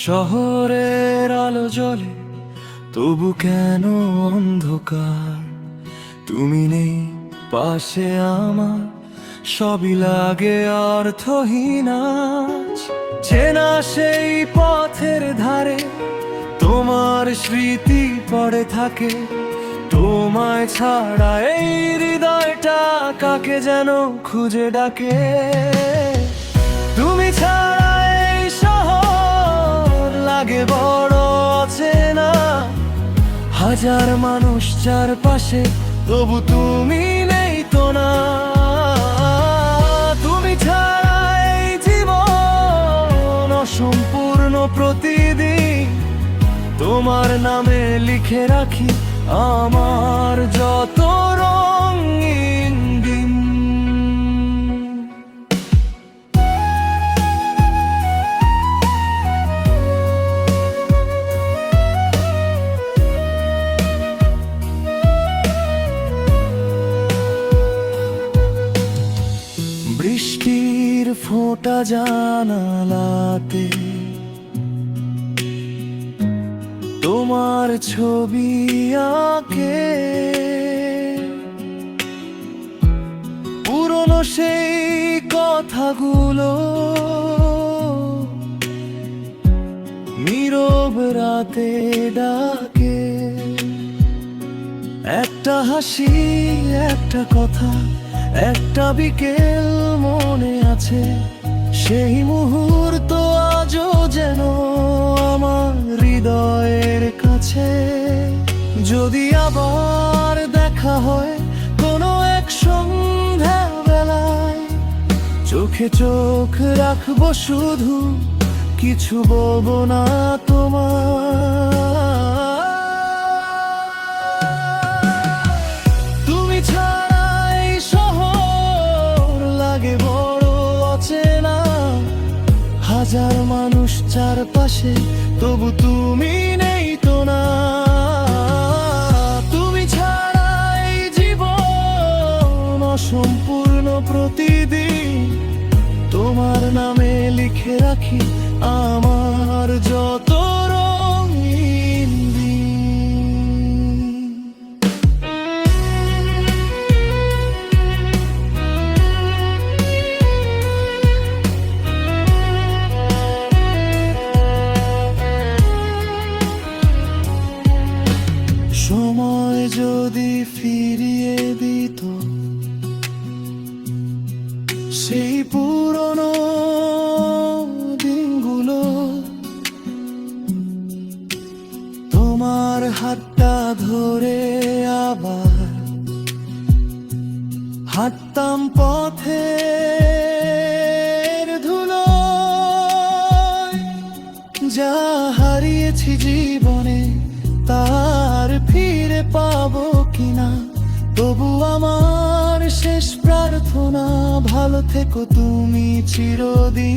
শহরের আলো জ্বলে তবু কেন অন্ধকার? তুমি নেই পাশে আমার, সবই লাগে অর্থহীন আজ। চেনা সেই পথের ধারে তোমার স্মৃতি পড়ে থাকে, তোমায় ছাড়া এই হৃদয়টা কাকে যেন খুঁজে ডাকে। তুমি ছাড়া এই শহর লাগে বড় অচেনা, হাজার মানুষ চারপাশে তবু তুমি নেই তো না। তুমি ছাড়া এই জীবন অসম্পূর্ণ, প্রতিদিন তোমার নামে লিখে রাখি আমার যত রঙিন দিন। বৃষ্টির ফোঁটা জানালাতে তোমার ছবি আঁকে, পুরনো সেই কথাগুলো নীরব রাতে ডাকে। একটা হাসি, একটা কথা, একটা বিকেল মনে আছে, সেই মুহূর্ত আজও যেন আমার হৃদয়ের কাছে। যদি আবার দেখা হয় কোনো এক সন্ধ্যা বেলায়, চোখে চোখ রাখবো শুধু, কিছু বলবো না তোমার। তুমি ছাড়া এই শহর লাগে বড় অচেনা, হাজার মানুষ চারপাশে তবু তুমি নেই তো না। তুমি ছাড়া এই জীবন অসম্পূর্ণ, প্রতিদিন তোমার নামে লিখে রাখি আমার যত রঙিন দিন। সময় যদি ফিরিয়ে দিত সেই পুরনো দিনগুলো, তোমার হাতটা ধরে আবার হাঁটতাম পথের ধুলোয়। যা হারিয়েছি জীবনে তার ফিরে পাবো কিনা, তবু আমার শেষ প্রার্থনা ভালো থেকো তুমি চিরদিন।